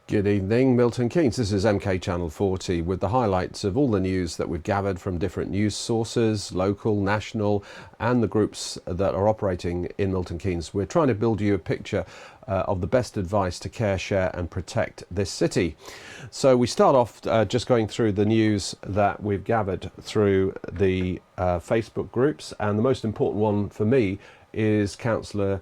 Good evening, Milton Keynes. This is MK Channel 40 with the highlights of all the news that we've gathered from different news sources, local, national, and the groups that are operating in Milton Keynes. We're trying to build you a picture of the best advice to care, share and protect this city. So we start off just going through the news that we've gathered through the Facebook groups, and the most important one for me is Councillor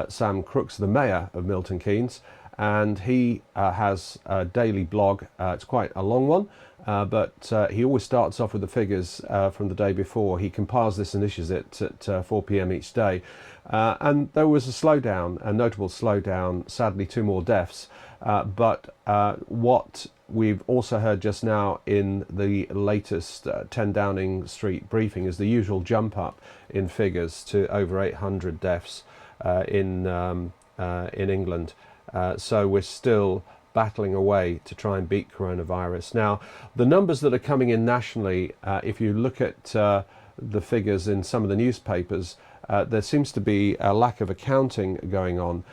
Sam Crooks, the Mayor of Milton Keynes. And he has a daily blog. It's quite a long one, but he always starts off with the figures from the day before. He compiles this and issues it at 4 p.m. each day. And there was a slowdown, a notable slowdown, sadly 2 more deaths. But what we've also heard just now in the latest 10 Downing Street briefing is the usual jump up in figures to over 800 deaths in England. So we're still battling away to try and beat coronavirus. Now, the numbers that are coming in nationally, if you look at the figures in some of the newspapers, there seems to be a lack of accounting going on,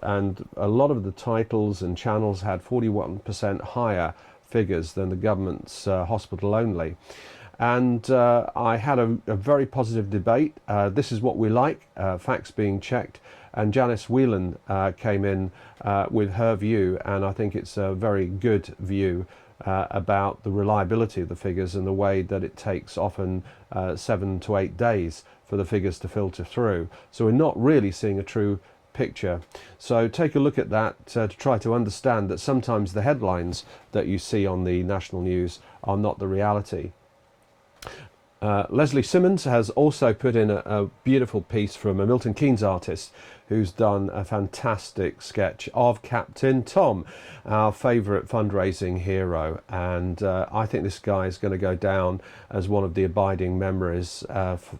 and a lot of the titles and channels had 41% higher figures than the government's hospital only. And I had a very positive debate. This is what we like, facts being checked. And Janice Whelan came in with her view, and I think it's a very good view about the reliability of the figures and the way that it takes often 7 to 8 days for the figures to filter through. So we're not really seeing a true picture. So take a look at that to try to understand that sometimes the headlines that you see on the national news are not the reality. Leslie Simmons has also put in a beautiful piece from a Milton Keynes artist who's done a fantastic sketch of Captain Tom, our favourite fundraising hero, and I think this guy is going to go down as one of the abiding memories of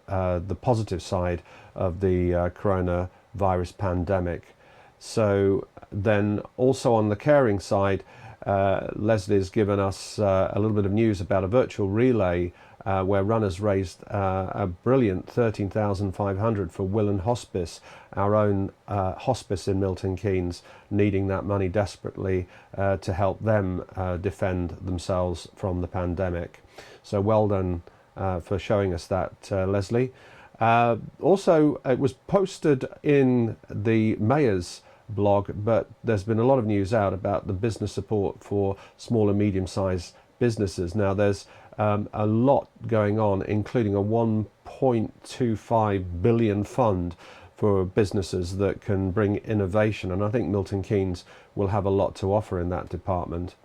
the positive side of the coronavirus pandemic. So then also on the caring side, Leslie's given us a little bit of news about a virtual relay where runners raised a brilliant $13,500 for Willan Hospice, our own hospice in Milton Keynes, needing that money desperately to help them defend themselves from the pandemic. So well done for showing us that, Leslie. Also, it was posted in the Mayor's blog, but there's been a lot of news out about the business support for small and medium-sized businesses. Now there's a lot going on, including a 1.25 billion fund for businesses that can bring innovation, and I think Milton Keynes will have a lot to offer in that department.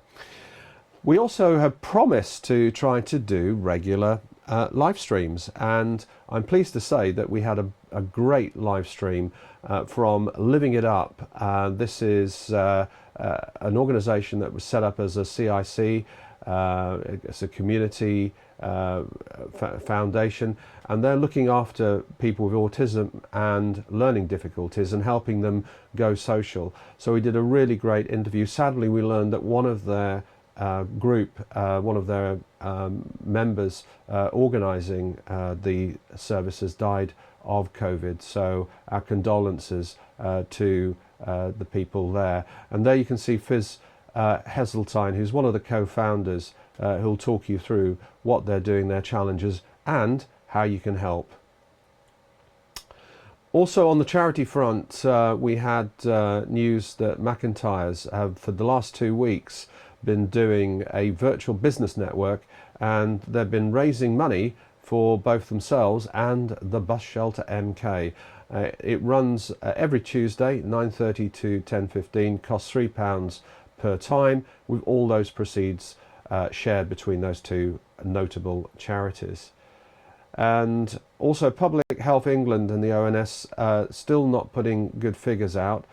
We also have promised to try to do regular live streams, and I'm pleased to say that we had a great live stream from Living It Up. This is an organisation that was set up as a CIC, it's a community foundation, and they're looking after people with autism and learning difficulties and helping them go social. So we did a really great interview. Sadly, we learned that one of their one of their members organising the services died of COVID, so our condolences to the people there. And there you can see Fizz Heseltine, who's one of the co-founders, who'll talk you through what they're doing, their challenges, and how you can help. Also on the charity front, we had news that McIntyre's have for the last 2 weeks been doing a virtual business network, and they've been raising money for both themselves and the bus shelter MK. It runs every Tuesday, 9:30 to 10:15, costs £3 per time, with all those proceeds shared between those 2 notable charities. And also Public Health England and the ONS still not putting good figures out.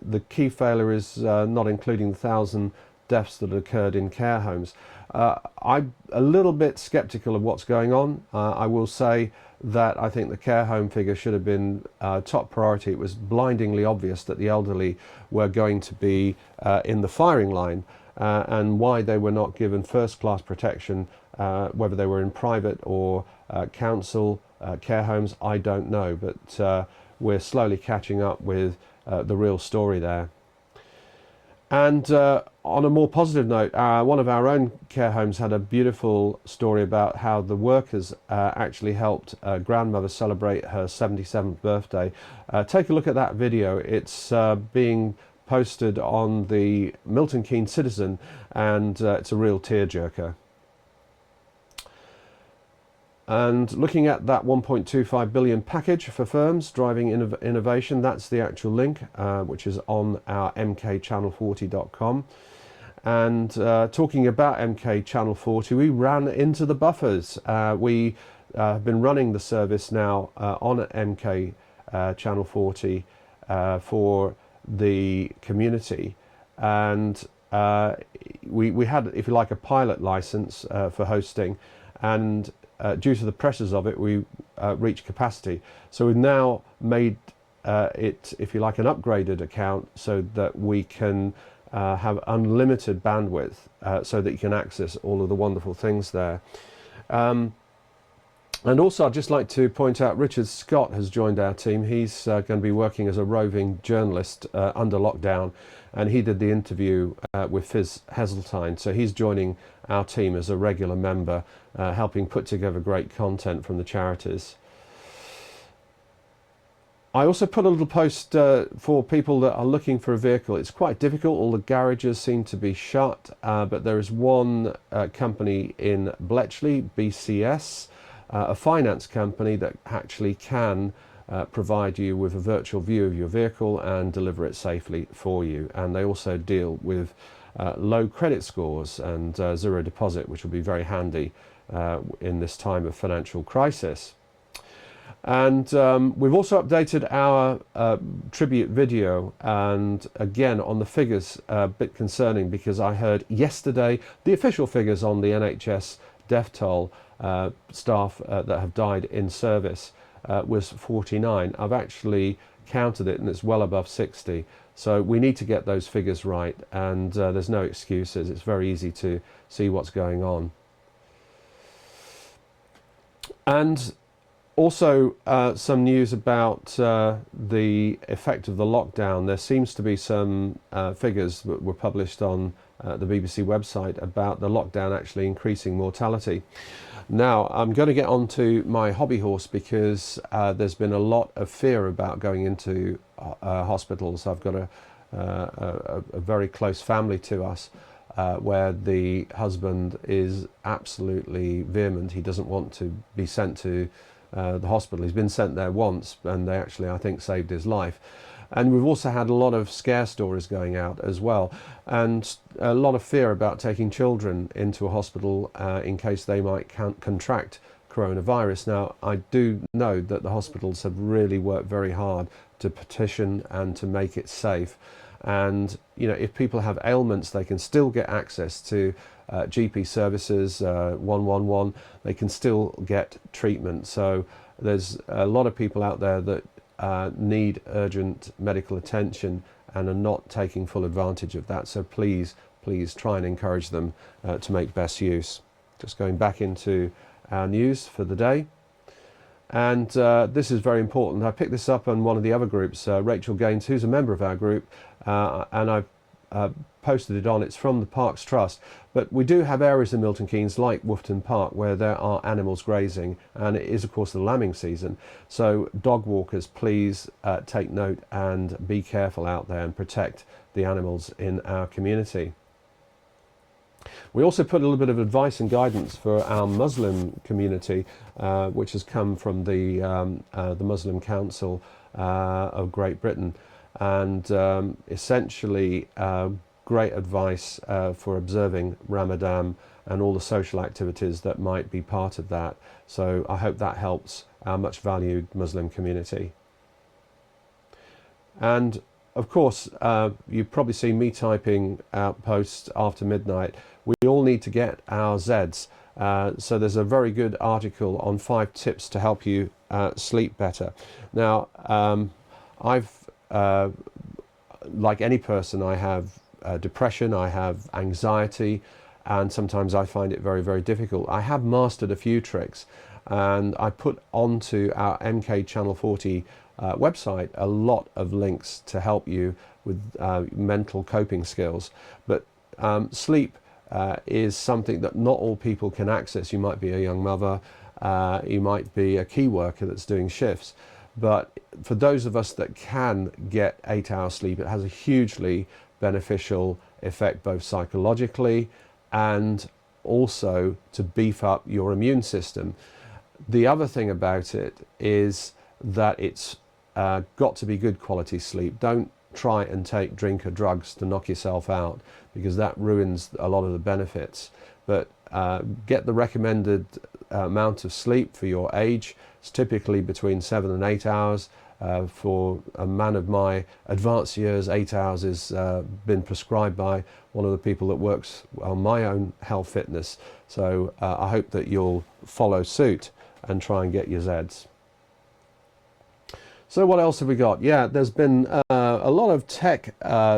The key failure is not including the 1,000 deaths that occurred in care homes. I'm a little bit sceptical of what's going on. I will say that I think the care home figure should have been top priority. It was blindingly obvious that the elderly were going to be in the firing line, and why they were not given first-class protection, whether they were in private or council care homes, I don't know, but we're slowly catching up with the real story there. And on a more positive note, one of our own care homes had a beautiful story about how the workers actually helped a grandmother celebrate her 77th birthday. Take a look at that video. It's being posted on the Milton Keynes Citizen, and it's a real tearjerker. And looking at that 1.25 billion package for firms driving innovation, that's the actual link, which is on our mkchannel40.com. And talking about MK Channel 40, we ran into the buffers. We have been running the service now on MK Channel 40 for the community. And we had, if you like, a pilot license for hosting, and due to the pressures of it, we reached capacity. So we've now made it, if you like, an upgraded account so that we can have unlimited bandwidth so that you can access all of the wonderful things there. And also, I'd just like to point out Richard Scott has joined our team. He's going to be working as a roving journalist under lockdown, and he did the interview with Fizz Heseltine. So he's joining our team as a regular member, helping put together great content from the charities. I also put a little post for people that are looking for a vehicle. It's quite difficult. All the garages seem to be shut, but there is one company in Bletchley, BCS, a finance company that actually can provide you with a virtual view of your vehicle and deliver it safely for you. And they also deal with low credit scores and zero deposit, which will be very handy in this time of financial crisis. And we've also updated our tribute video, and again on the figures, a bit concerning because I heard yesterday the official figures on the NHS death toll staff that have died in service was 49. I've actually counted it and it's well above 60. So we need to get those figures right, and there's no excuses. It's very easy to see what's going on. And also some news about the effect of the lockdown. There seems to be some figures that were published on the BBC website about the lockdown actually increasing mortality. Now, I'm going to get on to my hobby horse because there's been a lot of fear about going into hospitals. I've got a very close family to us where the husband is absolutely vehement. He doesn't want to be sent to the hospital. He's been sent there once, and they actually, I think, saved his life. And we've also had a lot of scare stories going out as well, and a lot of fear about taking children into a hospital in case they might contract coronavirus. Now, I do know that the hospitals have really worked very hard to petition and to make it safe. And, you know, if people have ailments, they can still get access to GP services, 111, they can still get treatment. So there's a lot of people out there that need urgent medical attention and are not taking full advantage of that. So please try and encourage them to make best use. Just going back into our news for the day. And this is very important. I picked this up on one of the other groups, Rachel Gaines, who's a member of our group, and I've posted it on. It's from the Parks Trust, but we do have areas in Milton Keynes like Woofton Park where there are animals grazing, and it is of course the lambing season. So dog walkers, please take note and be careful out there and protect the animals in our community. We also put a little bit of advice and guidance for our Muslim community, which has come from the Muslim Council of Great Britain, and essentially great advice for observing Ramadan and all the social activities that might be part of that. So I hope that helps our much valued Muslim community. And of course, you've probably seen me typing out posts after midnight. We all need to get our Zeds. So there's a very good article on 5 tips to help you sleep better. Now, like any person, I have depression, I have anxiety, and sometimes I find it very, very difficult. I have mastered a few tricks, and I put onto our MK Channel 40 website a lot of links to help you with mental coping skills. But sleep is something that not all people can access. You might be a young mother, you might be a key worker that's doing shifts, but for those of us that can get 8 hours sleep, it has a hugely beneficial effect, both psychologically and also to beef up your immune system. The other thing about it is that it's got to be good quality sleep. Don't try and drink or drugs to knock yourself out, because that ruins a lot of the benefits. But get the recommended amount of sleep for your age. It's typically between 7 and 8 hours. For a man of my advanced years, 8 hours has been prescribed by one of the people that works on my own health fitness. So I hope that you'll follow suit and try and get your Zeds. So what else have we got? Yeah, there's been a lot of tech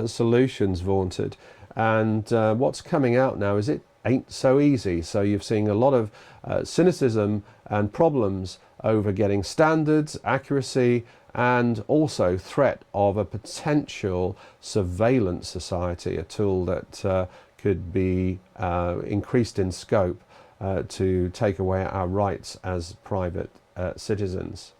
solutions vaunted, and what's coming out now is it ain't so easy. So you're seeing a lot of cynicism and problems over getting standards, accuracy, and also threat of a potential surveillance society, a tool that could be increased in scope to take away our rights as private citizens.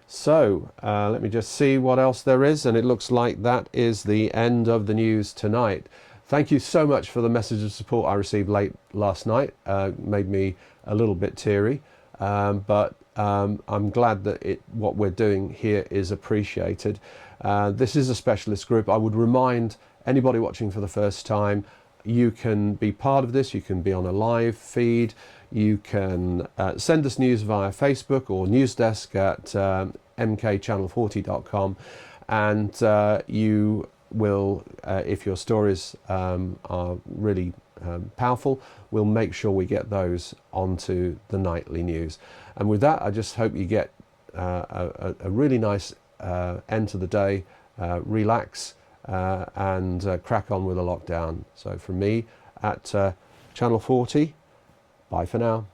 So let me just see what else there is, and it looks like that is the end of the news tonight. Thank you so much for the message of support I received late last night. Made me a little bit teary, but I'm glad that what we're doing here is appreciated. This is a specialist group. I would remind anybody watching for the first time, you can be part of this. You can be on a live feed. You can send us news via Facebook or newsdesk at mkchannel40.com, and you will, if your stories are really powerful, we'll make sure we get those onto the nightly news. And with that, I just hope you get a really nice end to the day, relax, and crack on with the lockdown. So from me at Channel 40, bye for now.